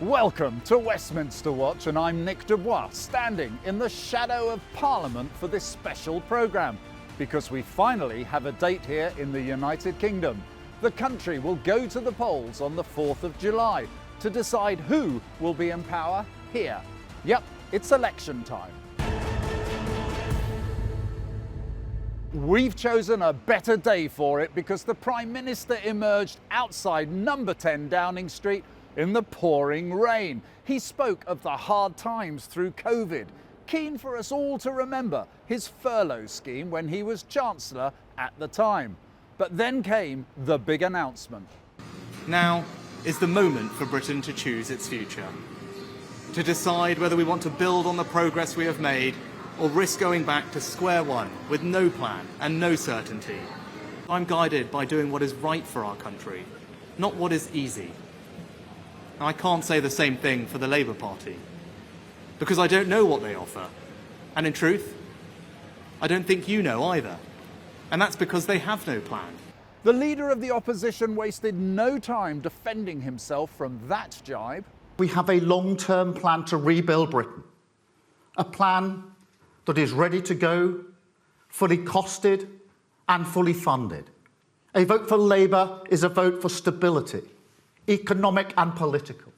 Welcome to Westminster Watch, and I'm Nick de Bois, standing in the shadow of Parliament for this special programme, because we finally have a date here in the United Kingdom. The country will go to the polls on the 4th of July to decide who will be in power here. Yep, it's election time. We've chosen a better day for it because the Prime Minister emerged outside number 10 Downing Street in the pouring rain. He spoke of the hard times through COVID, keen for us all to remember his furlough scheme when he was Chancellor at the time. But then came the big announcement. Now is the moment for Britain to choose its future, to decide whether we want to build on the progress we have made or risk going back to square one with no plan and no certainty. I'm guided by doing what is right for our country, not what is easy. I can't say the same thing for the Labour Party, because I don't know what they offer. And in truth, I don't think you know either. And that's because they have no plan. The leader of the opposition wasted no time defending himself from that jibe. We have a long-term plan to rebuild Britain, a plan that is ready to go, fully costed and fully funded. A vote for Labour is a vote for stability, economic and political,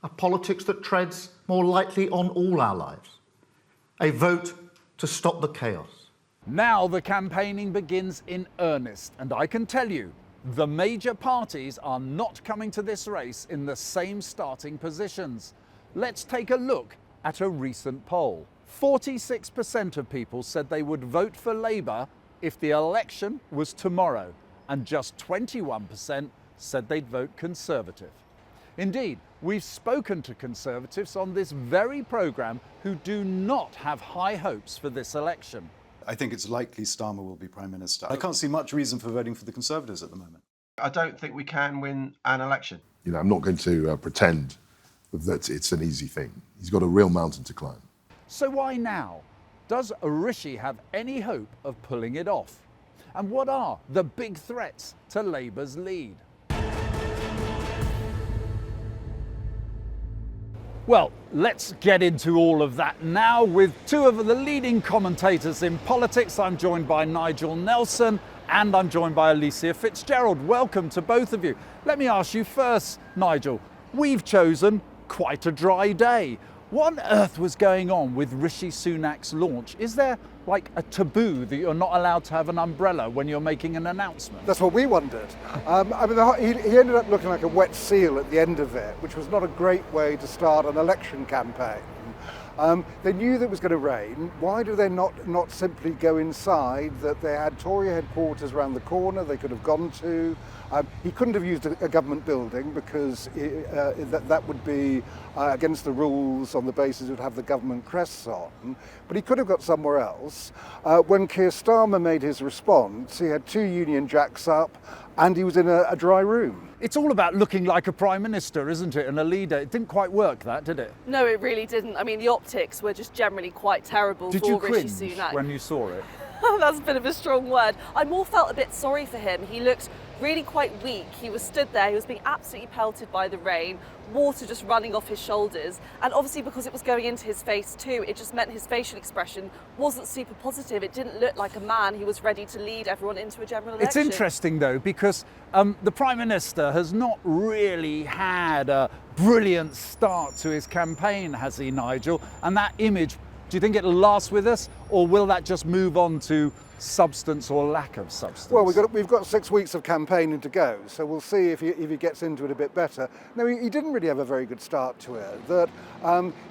a politics that treads more lightly on all our lives, a vote to stop the chaos. Now the campaigning begins in earnest, and I can tell you, the major parties are not coming to this race in the same starting positions. Let's take a look at a recent poll. 46% of people said they would vote for Labour if the election was tomorrow, and just 21% said they'd vote Conservative. Indeed, we've spoken to Conservatives on this very programme who do not have high hopes for this election. I think it's likely Starmer will be Prime Minister. I can't see much reason for voting for the Conservatives at the moment. I don't think we can win an election. You know, I'm not going to pretend that it's an easy thing. He's got a real mountain to climb. So why now? Does Rishi have any hope of pulling it off? And what are the big threats to Labour's lead? Well, let's get into all of that now with two of the leading commentators in politics. I'm joined by Nigel Nelson and I'm joined by Alicia Fitzgerald. Welcome to both of you. Let me ask you first, Nigel. We've chosen quite a dry day. What on earth was going on with Rishi Sunak's launch? Is there like a taboo that you're not allowed to have an umbrella when you're making an announcement? That's what we wondered. He ended up looking like a wet seal at the end of it, which was not a great way to start an election campaign. They knew that it was going to rain. Why do they not simply go inside? That they had Tory headquarters around the corner they could have gone to. He couldn't have used a government building because that would be against the rules on the basis it would have the government crests on. But he could have got somewhere else. When Keir Starmer made his response, he had two Union Jacks up and he was in a dry room. It's all about looking like a Prime Minister, isn't it, and a leader. It didn't quite work, that, did it? No, it really didn't. I mean, the optics were just generally quite terrible Did for you Rishi cringe Sunak. when you saw it? That's a bit of a strong word. I more felt a bit sorry for him. He looked really quite weak. He was stood there, he was being absolutely pelted by the rain, water just running off his shoulders. And obviously because it was going into his face too, it just meant his facial expression wasn't super positive. It didn't look like a man who was ready to lead everyone into a general election. It's interesting though, because the Prime Minister has not really had a brilliant start to his campaign, has he, Nigel? And that image, do you think it'll last with us, or will that just move on to substance or lack of substance? Well, we've got 6 weeks of campaigning to go, so we'll see if he gets into it a bit better. No, he didn't really have a very good start to it. That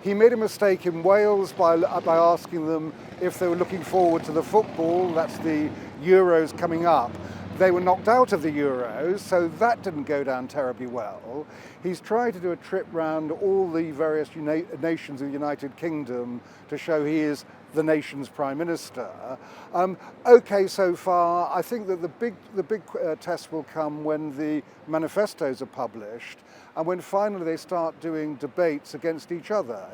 he made a mistake in Wales by asking them if they were looking forward to the football. That's the Euros coming up. They were knocked out of the Euros, so that didn't go down terribly well. He's tried to do a trip round all the various nations of the United Kingdom to show he is the nation's Prime Minister. Okay so far. I think that the big test will come when the manifestos are published and when finally they start doing debates against each other,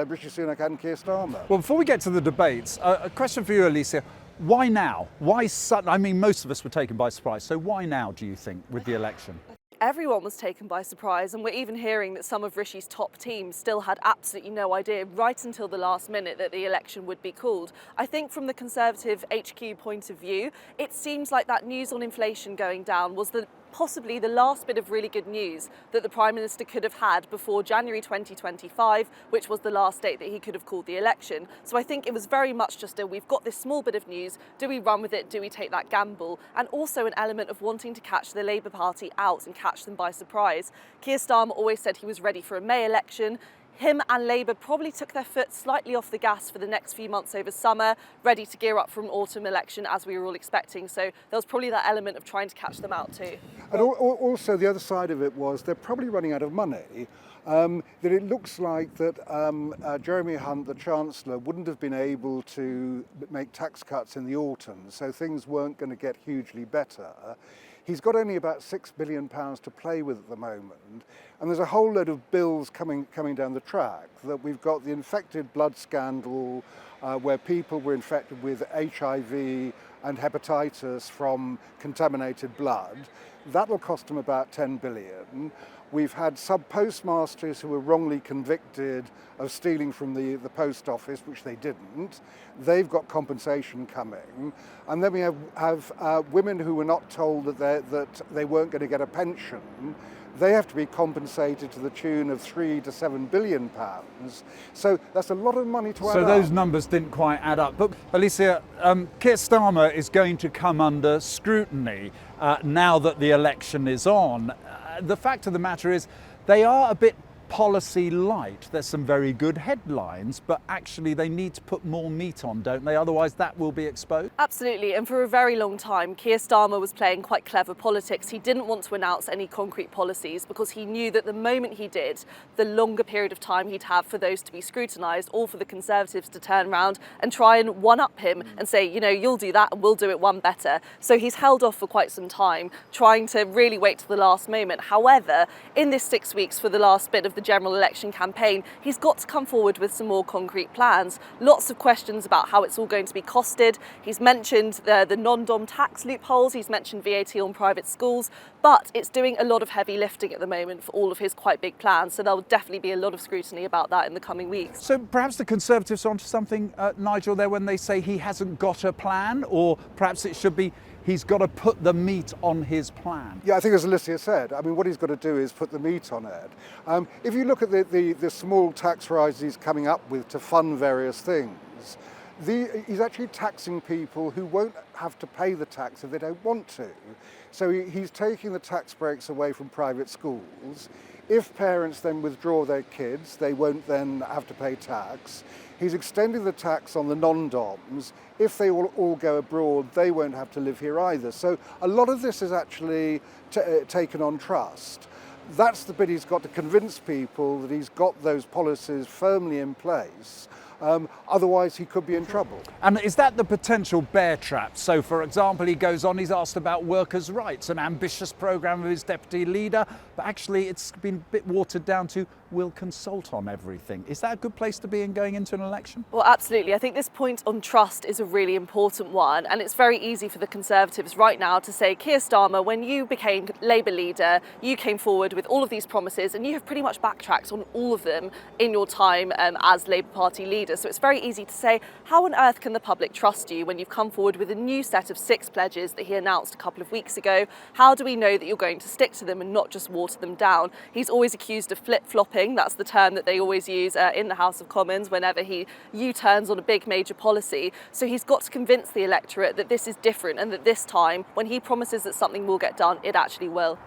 Rishi Sunak and Keir Starmer. Well, before we get to the debates, a question for you, Alicia. Why now? Why sudden? I mean, most of us were taken by surprise. So why now, do you think, with the election? everyone was taken by surprise, and we're even hearing that some of Rishi's top teams still had absolutely no idea right until the last minute that the election would be called. I think from the Conservative HQ point of view, it seems like that news on inflation going down was possibly the last bit of really good news that the Prime Minister could have had before January 2025, which was the last date that he could have called the election. So I think it was very much just we've got this small bit of news, do we run with it, do we take that gamble? And also an element of wanting to catch the Labour Party out and catch them by surprise. Keir Starmer always said he was ready for a May election. Him and Labour probably took their foot slightly off the gas for the next few months over summer, ready to gear up for an autumn election as we were all expecting. So there was probably that element of trying to catch them out too. And also the other side of it was they're probably running out of money. That it looks like that Jeremy Hunt, the Chancellor, wouldn't have been able to make tax cuts in the autumn, so things weren't going to get hugely better. He's got only about £6 billion to play with at the moment, and there's a whole load of bills coming down the track. That we've got the infected blood scandal, where people were infected with HIV and hepatitis from contaminated blood. That'll cost them about 10 billion. We've had sub-postmasters who were wrongly convicted of stealing from the post office, which they didn't. They've got compensation coming. And then we have women who were not told that they weren't going to get a pension. They have to be compensated to the tune of £3 to £7 billion. So that's a lot of money to add So up. those numbers didn't quite add up. But Alicia, Keir Starmer is going to come under scrutiny now that the election is on. The fact of the matter is they are a bit policy light. There's some very good headlines, but actually they need to put more meat on, don't they? Otherwise that will be exposed. Absolutely, and for a very long time Keir Starmer was playing quite clever politics. He didn't want to announce any concrete policies because he knew that the moment he did, the longer period of time he'd have for those to be scrutinised, or for the Conservatives to turn around and try and one-up him and say, you know, you'll do that and we'll do it one better. So he's held off for quite some time, trying to really wait till the last moment. However, in this 6 weeks for the last bit of the general election campaign, he's got to come forward with some more concrete plans. Lots of questions about how it's all going to be costed. He's mentioned the non-dom tax loopholes, he's mentioned VAT on private schools, but it's doing a lot of heavy lifting at the moment for all of his quite big plans, so there'll definitely be a lot of scrutiny about that in the coming weeks. So perhaps the Conservatives are onto something, Nigel, there when they say he hasn't got a plan, or perhaps it should be he's got to put the meat on his plan. Yeah, I think as Alicia said, I mean, what he's got to do is put the meat on it. If you look at the small tax rises he's coming up with to fund various things, he's actually taxing people who won't have to pay the tax if they don't want to. So he's taking the tax breaks away from private schools. If parents then withdraw their kids, they won't then have to pay tax. He's extending the tax on the non-doms. If they all go abroad, they won't have to live here either. So a lot of this is actually taken on trust. That's the bit he's got to convince people that he's got those policies firmly in place. Otherwise, he could be in trouble. And is that the potential bear trap? So, for example, he goes on, he's asked about workers' rights, an ambitious programme of his deputy leader, but actually it's been a bit watered down to we'll consult on everything. Is that a good place to be in going into an election? Well, absolutely. I think this point on trust is a really important one, and it's very easy for the Conservatives right now to say, Keir Starmer, when you became Labour leader, you came forward with all of these promises and you have pretty much backtracked on all of them in your time as Labour Party leader. So it's very easy to say, how on earth can the public trust you when you've come forward with a new set of 6 pledges that he announced a couple of weeks ago? How do we know that you're going to stick to them and not just water them down? He's always accused of flip-flopping. That's the term that they always use in the House of Commons whenever he U-turns on a big major policy. So he's got to convince the electorate that this is different and that this time, when he promises that something will get done, it actually will.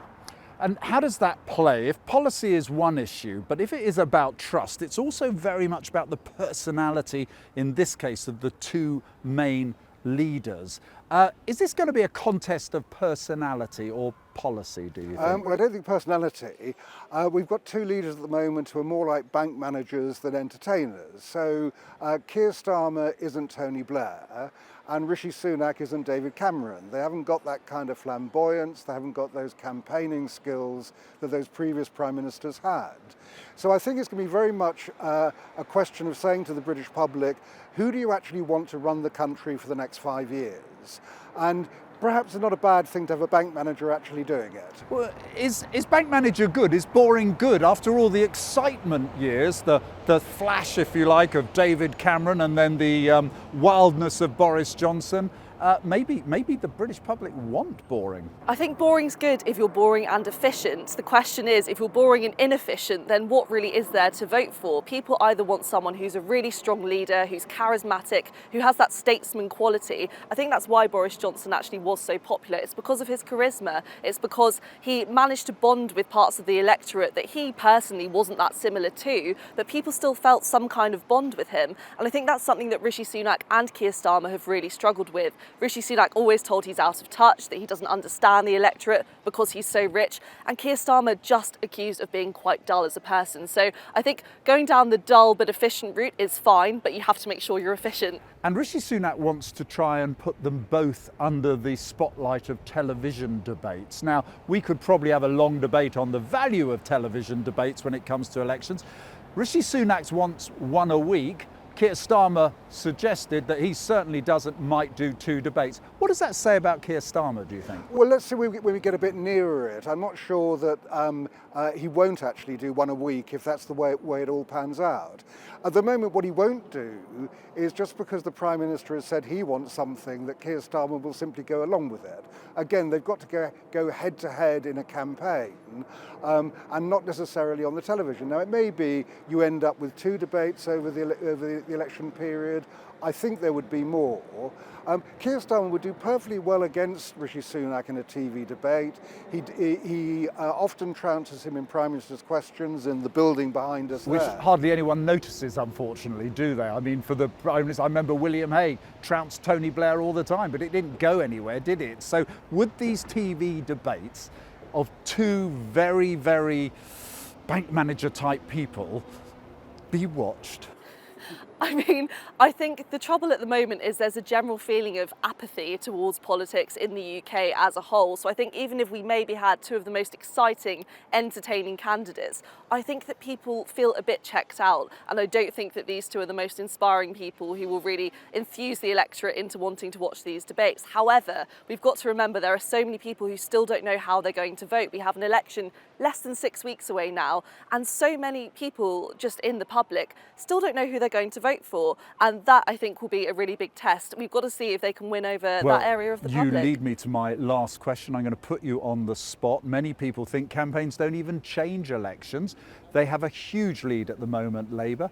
And how does that play? If policy is one issue, but if it is about trust, it's also very much about the personality, in this case, of the two main leaders. Is this going to be a contest of personality or policy, do you think? Well, I don't think personality. We've got 2 leaders at the moment who are more like bank managers than entertainers. So Keir Starmer isn't Tony Blair, and Rishi Sunak isn't David Cameron. They haven't got that kind of flamboyance, they haven't got those campaigning skills that those previous prime ministers had. So I think it's going to be very much a question of saying to the British public, who do you actually want to run the country for the next 5 years? And perhaps it's not a bad thing to have a bank manager actually doing it. Well, is bank manager good? Is boring good? After all the excitement years, the flash, if you like, of David Cameron and then the wildness of Boris Johnson, maybe the British public want boring. I think boring's good if you're boring and efficient. The question is, if you're boring and inefficient, then what really is there to vote for? People either want someone who's a really strong leader, who's charismatic, who has that statesman quality. I think that's why Boris Johnson actually was so popular. It's because of his charisma. It's because he managed to bond with parts of the electorate that he personally wasn't that similar to, but people still felt some kind of bond with him. And I think that's something that Rishi Sunak and Keir Starmer have really struggled with. Rishi Sunak always told he's out of touch, that he doesn't understand the electorate because he's so rich, and Keir Starmer just accused of being quite dull as a person. So I think going down the dull but efficient route is fine, but you have to make sure you're efficient. And Rishi Sunak wants to try and put them both under the spotlight of television debates. Now, we could probably have a long debate on the value of television debates when it comes to elections. Rishi Sunak wants one a week. Keir Starmer suggested that he certainly might do 2 debates. What does that say about Keir Starmer, do you think? Well, let's see when we get a bit nearer it. I'm not sure that he won't actually do one a week if that's the way it all pans out. At the moment, what he won't do is, just because the Prime Minister has said he wants something, that Keir Starmer will simply go along with it. Again, they've got to go head to head in a campaign and not necessarily on the television. Now, it may be you end up with 2 debates over the election period. I think there would be more. Keir Starmer would do perfectly well against Rishi Sunak in a TV debate. He often trounces him in Prime Minister's questions in the building behind us Which there. hardly anyone notices, unfortunately, do they? I mean, for the Prime Minister, I remember William Hague trounced Tony Blair all the time, but it didn't go anywhere, did it? So would these TV debates of 2 very, very bank manager type people be watched? I mean, I think the trouble at the moment is there's a general feeling of apathy towards politics in the UK as a whole. So I think even if we maybe had 2 of the most exciting, entertaining candidates, I think that people feel a bit checked out. And I don't think that these 2 are the most inspiring people who will really infuse the electorate into wanting to watch these debates. However, we've got to remember there are so many people who still don't know how they're going to vote. We have an election less than 6 weeks away now, and so many people just in the public still don't know who they're going to vote for, and that I think will be a really big test. We've got to see if they can win over that area of the public. You lead me to my last question. I'm going to put you on the spot. Many people think campaigns don't even change elections. They have a huge lead at the moment, Labour.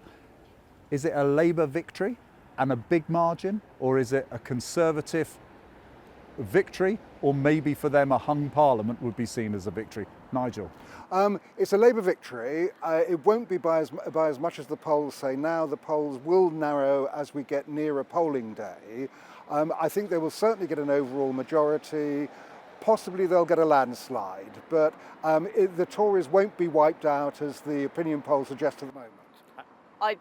Is it a Labour victory and a big margin, or is it a Conservative victory, or maybe for them a hung parliament would be seen as a victory? Nigel? It's a Labour victory. It won't be by as much as the polls say now. The polls will narrow as we get nearer polling day. I think they will certainly get an overall majority. Possibly they'll get a landslide, but the Tories won't be wiped out as the opinion polls suggest at the moment. I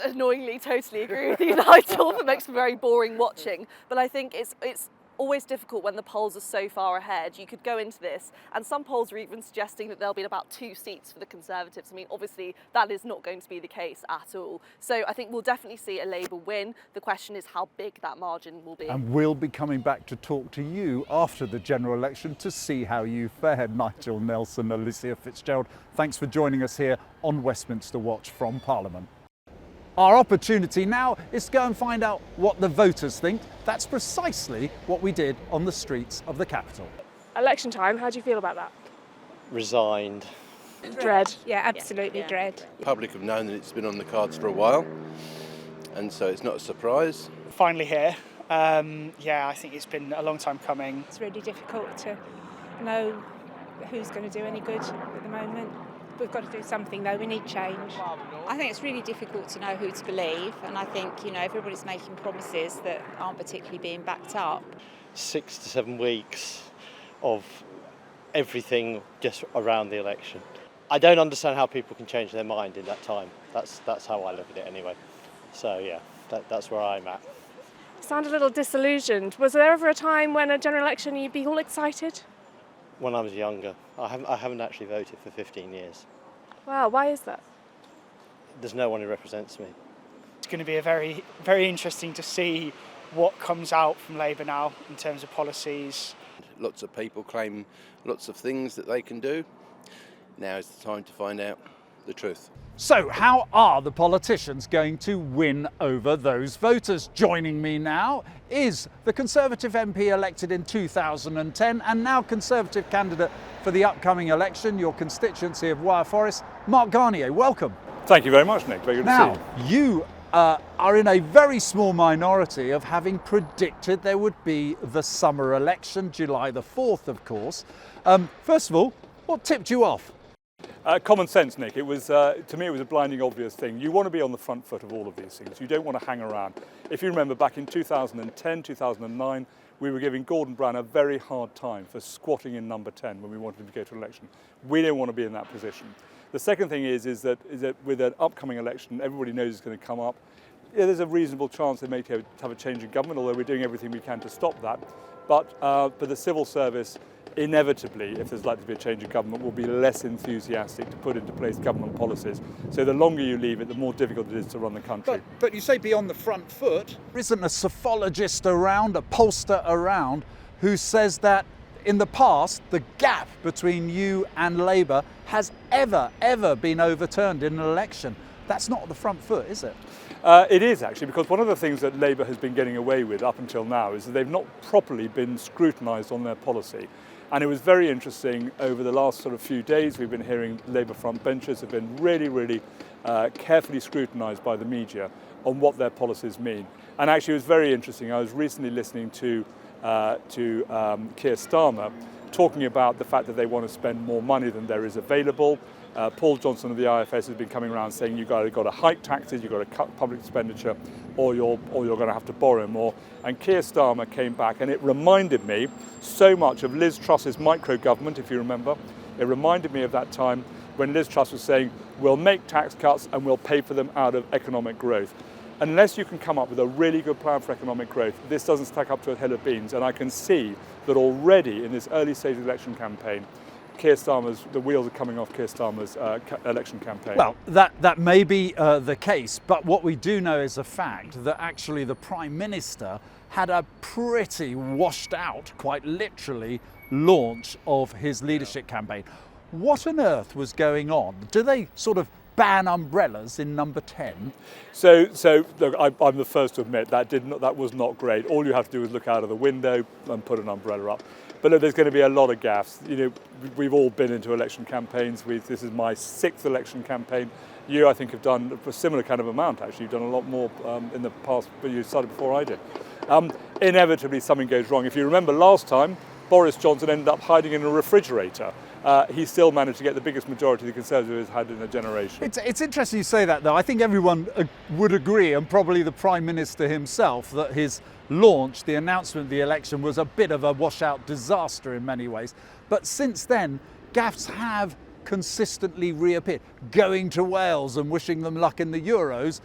annoyingly totally agree with you, Nigel. It makes for very boring watching, but I think it's always difficult when the polls are so far ahead. You could go into this, and some polls are even suggesting that there'll be about 2 seats for the Conservatives. I mean, obviously, that is not going to be the case at all. So I think we'll definitely see a Labour win. The question is how big that margin will be. And we'll be coming back to talk to you after the general election to see how you fared. Nigel Nelson, Alicia Fitzgerald, thanks for joining us here on Westminster Watch from Parliament. Our opportunity now is to go and find out what the voters think. That's precisely what we did on the streets of the capital. Election time, how do you feel about that? Resigned. Dread. Yeah, absolutely dread. The public have known that it's been on the cards for a while, and so it's not a surprise. Finally here. I think it's been a long time coming. It's really difficult to know who's going to do any good at the moment. We've got to do something though, we need change. I think it's really difficult to know who to believe, and I think, everybody's making promises that aren't particularly being backed up. 6 to 7 weeks of everything just around the election. I don't understand how people can change their mind in that time. That's how I look at it anyway. So yeah, that's where I'm at. You sound a little disillusioned. Was there ever a time when a general election you'd be all excited? When I was younger, I haven't actually voted for 15 years. Wow, why is that? There's no one who represents me. It's going to be a very, very interesting to see what comes out from Labour now in terms of policies. Lots of people claim lots of things that they can do. Now is the time to find out the truth. So how are the politicians going to win over those voters? Joining me now is the Conservative MP elected in 2010 and now Conservative candidate for the upcoming election, your constituency of Wyre Forest, Mark Garnier. Welcome. Thank you very much, Nick. Very good to see you. You are in a very small minority of having predicted there would be the summer election, July the 4th, of course. First of all, what tipped you off? Common sense, Nick. It was, to me, it was a blinding obvious thing. You want to be on the front foot of all of these things. You don't want to hang around. If you remember back in 2010, 2009, we were giving Gordon Brown a very hard time for squatting in number 10 when we wanted him to go to election. We don't want to be in that position. The second thing is that with an upcoming election, everybody knows it's going to come up. Yeah, there's a reasonable chance they may have a change in government, although we're doing everything we can to stop that. But the civil service, inevitably, if there's likely to be a change in government, will be less enthusiastic to put into place government policies. So the longer you leave it, the more difficult it is to run the country. But you say be on the front foot. There isn't a psephologist around, a pollster around, who says that in the past, the gap between you and Labour has ever been overturned in an election. That's not the front foot, is it? It is actually, because one of the things that Labour has been getting away with up until now is that they've not properly been scrutinised on their policy. And it was very interesting over the last sort of few days, we've been hearing Labour front benchers have been really carefully scrutinised by the media on what their policies mean. And actually it was very interesting. I was recently listening to Keir Starmer talking about the fact that they want to spend more money than there is available. Paul Johnson of the IFS has been coming around saying you've got to hike taxes, you've got to cut public expenditure, or you're going to have to borrow more. And Keir Starmer came back, and it reminded me so much of Liz Truss's micro-government, if you remember. It reminded me of that time when Liz Truss was saying, we'll make tax cuts and we'll pay for them out of economic growth. Unless you can come up with a really good plan for economic growth, this doesn't stack up to a hill of beans. And I can see that already in this early stage of election campaign, the wheels are coming off Keir Starmer's election campaign. Well, that may be the case, but what we do know is a fact that actually the Prime Minister had a pretty washed out, quite literally, launch of his leadership campaign. What on earth was going on? Do they sort of ban umbrellas in number 10? So look, I'm the first to admit that was not great. All you have to do is look out of the window and put an umbrella up. But look, there's going to be a lot of gaffes. You know, we've all been into election campaigns. This is my 6th election campaign. You, I think, have done a similar kind of amount, actually. You've done a lot more in the past, but you started before I did. Inevitably, something goes wrong. If you remember last time, Boris Johnson ended up hiding in a refrigerator. He still managed to get the biggest majority the Conservatives had in a generation. It's interesting you say that, though. I think everyone would agree, and probably the Prime Minister himself, that his launch, the announcement of the election, was a bit of a washout disaster in many ways. But since then, gaffes have consistently reappeared. Going to Wales and wishing them luck in the Euros.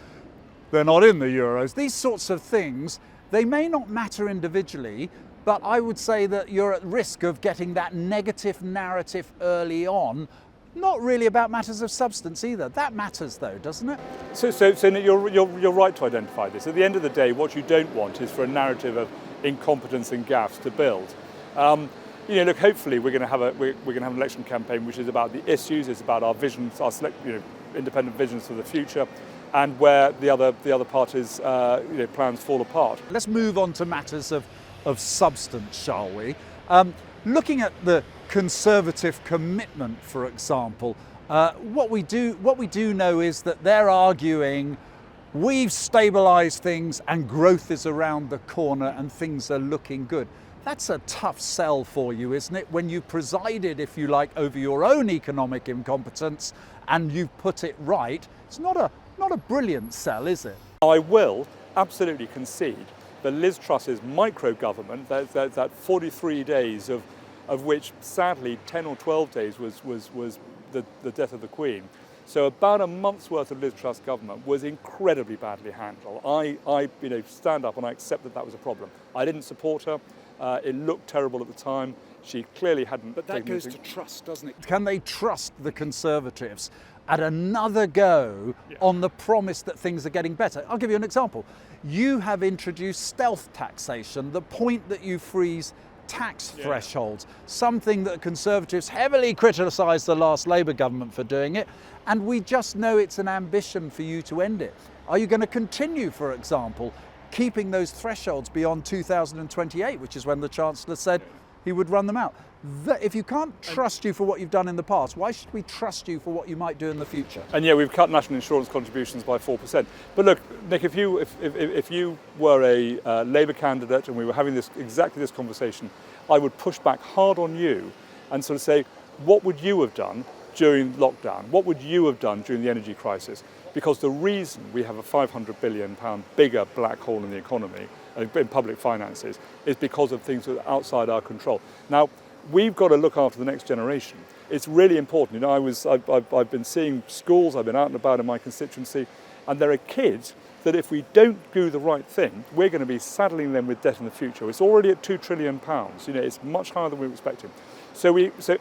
They're not in the Euros. These sorts of things, they may not matter individually, but I would say that you're at risk of getting that negative narrative early on. Not really about matters of substance either. That matters, though, doesn't it? So you're right to identify this. At the end of the day, what you don't want is for a narrative of incompetence and gaffes to build. Look, hopefully we're going to have an election campaign which is about the issues, it's about our visions, our independent visions for the future, and where the other parties' plans fall apart. Let's move on to matters of substance, shall we? Looking at the Conservative commitment, for example, what we do know is that they're arguing we've stabilised things and growth is around the corner and things are looking good. That's a tough sell for you, isn't it? When you presided, if you like, over your own economic incompetence and you've put it right, it's not a brilliant sell, is it? I will absolutely concede that Liz Truss's micro-government, that 43 days of which sadly 10 or 12 days was the death of the Queen. So about a month's worth of Liz Truss government was incredibly badly handled. I stand up and I accept that was a problem. I didn't support her. It looked terrible at the time. She clearly hadn't. But that goes to trust, doesn't it? Can they trust the Conservatives at another go on the promise that things are getting better? I'll give you an example. You have introduced stealth taxation, the point that you freeze tax thresholds, something that Conservatives heavily criticised the last Labour government for doing it, and we just know it's an ambition for you to end it. Are you going to continue, for example, keeping those thresholds beyond 2028, which is when the Chancellor said he would run them out? If you can't trust you for what you've done in the past, why should we trust you for what you might do in the future? And yeah, we've cut national insurance contributions by 4%. But look, Nick, if you were a Labour candidate and we were having exactly this conversation, I would push back hard on you and sort of say, what would you have done during lockdown? What would you have done during the energy crisis? Because the reason we have a £500 billion bigger black hole in the economy, in public finances, is because of things that are outside our control. Now, we've got to look after the next generation. It's really important. You know, I've been seeing schools, I've been out and about in my constituency, and there are kids that if we don't do the right thing, we're going to be saddling them with debt in the future. It's already at £2 trillion. You know, it's much higher than we were expecting. So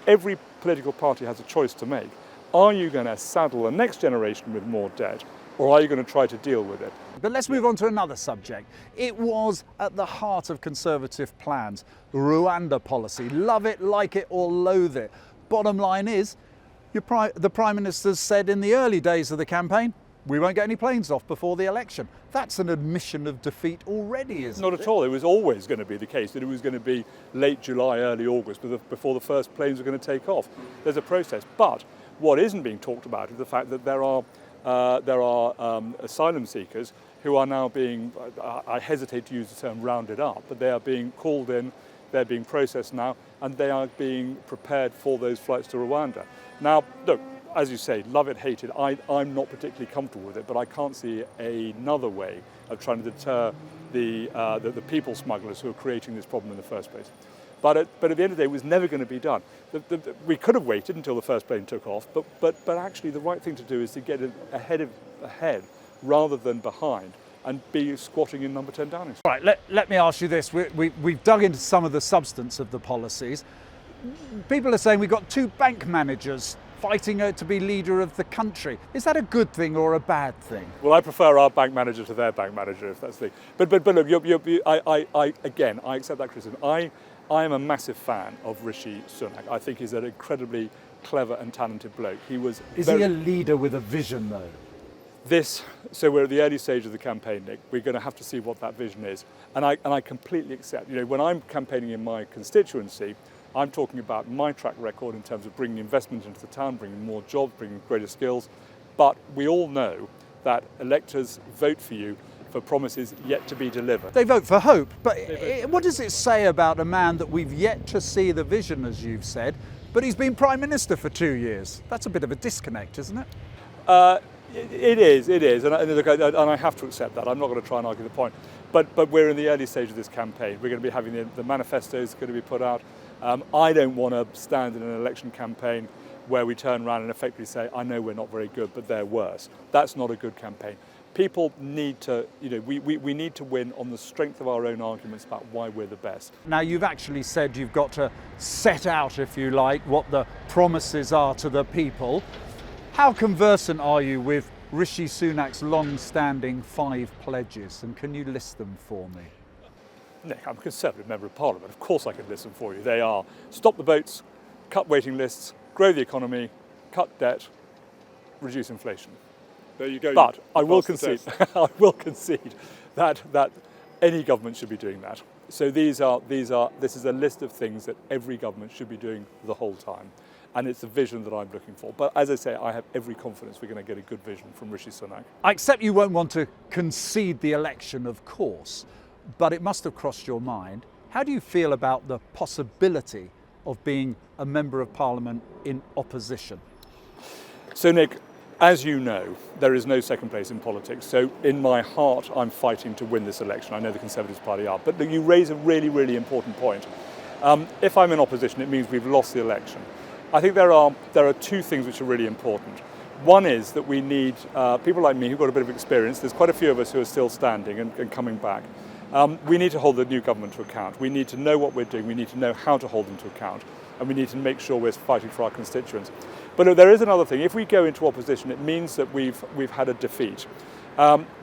every political party has a choice to make. Are you going to saddle the next generation with more debt, or are you going to try to deal with it? But let's move on to another subject. It was at the heart of Conservative plans, Rwanda policy. Love it, like it, or loathe it. Bottom line is, the Prime Minister said in the early days of the campaign, we won't get any planes off before the election. That's an admission of defeat already, isn't it? Not at all. It was always going to be the case that it was going to be late July, early August before the first planes were going to take off. There's a process. But what isn't being talked about is the fact that there are asylum seekers who are now being, I hesitate to use the term rounded up, but they are being called in, they're being processed now, and they are being prepared for those flights to Rwanda. Now, look, as you say, love it, hate it, I'm not particularly comfortable with it, but I can't see another way of trying to deter the people smugglers who are creating this problem in the first place. But at the end of the day, it was never going to be done. We could have waited until the first plane took off, but actually the right thing to do is to get ahead rather than behind and be squatting in number 10 Downing Street. Right, let me ask you this. We've dug into some of the substance of the policies. People are saying we've got two bank managers fighting to be leader of the country. Is that a good thing or a bad thing? Well, I prefer our bank manager to their bank manager, if that's the thing. But look, I accept that criticism. I am a massive fan of Rishi Sunak. I think he's an incredibly clever and talented bloke. Is he a leader with a vision, though? So we're at the early stage of the campaign, Nick. We're going to have to see what that vision is. And I completely accept. You know, when I'm campaigning in my constituency, I'm talking about my track record in terms of bringing investment into the town, bringing more jobs, bringing greater skills. But we all know that electors vote for you for promises yet to be delivered. They vote for hope, but what does it say about a man that we've yet to see the vision, as you've said, but he's been Prime Minister for 2 years? That's a bit of a disconnect, isn't it? It is, and I have to accept that. I'm not going to try and argue the point. But we're in the early stage of this campaign. We're going to be having the manifestos going to be put out. I don't want to stand in an election campaign where we turn around and effectively say, I know we're not very good, but they're worse. That's not a good campaign. People need to, we need to win on the strength of our own arguments about why we're the best. Now, you've actually said you've got to set out, if you like, what the promises are to the people. How conversant are you with Rishi Sunak's long-standing 5 pledges, and can you list them for me? Nick, I'm a Conservative Member of Parliament. Of course I can list them for you. They are stop the boats, cut waiting lists, grow the economy, cut debt, reduce inflation. There you go. But I will concede that any government should be doing that. So this is a list of things that every government should be doing the whole time. And it's the vision that I'm looking for. But as I say, I have every confidence we're going to get a good vision from Rishi Sunak. I accept you won't want to concede the election, of course, but it must have crossed your mind. How do you feel about the possibility of being a Member of Parliament in opposition? So, Nick, as you know, there is no second place in politics. So in my heart, I'm fighting to win this election. I know the Conservative Party are. But you raise a really, really important point. If I'm in opposition, it means we've lost the election. I think there are 2 things which are really important. One is that we need people like me who've got a bit of experience. There's quite a few of us who are still standing and coming back. We need to hold the new government to account. We need to know what we're doing. We need to know how to hold them to account. And we need to make sure we're fighting for our constituents. But there is another thing. If we go into opposition, it means that we've had a defeat.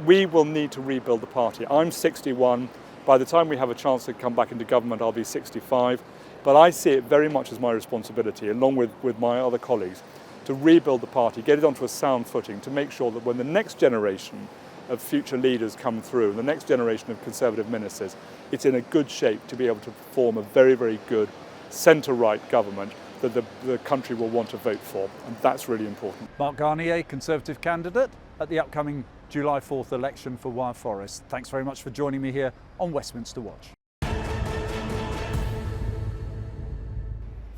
We will need to rebuild the party. I'm 61. By the time we have a chance to come back into government, I'll be 65. But I see it very much as my responsibility, along with my other colleagues, to rebuild the party, get it onto a sound footing, to make sure that when the next generation of future leaders come through, the next generation of Conservative ministers, it's in a good shape to be able to form a very, very good centre-right government that the country will want to vote for, and that's really important. Mark Garnier, Conservative candidate at the upcoming July 4th election for Wyre Forest. Thanks very much for joining me here on Westminster Watch.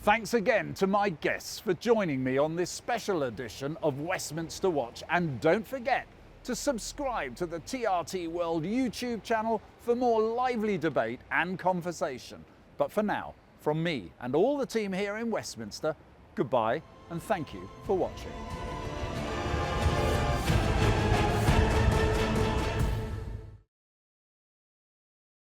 Thanks again to my guests for joining me on this special edition of Westminster Watch, and don't forget to subscribe to the TRT World YouTube channel for more lively debate and conversation. But for now, from me and all the team here in Westminster, goodbye and thank you for watching.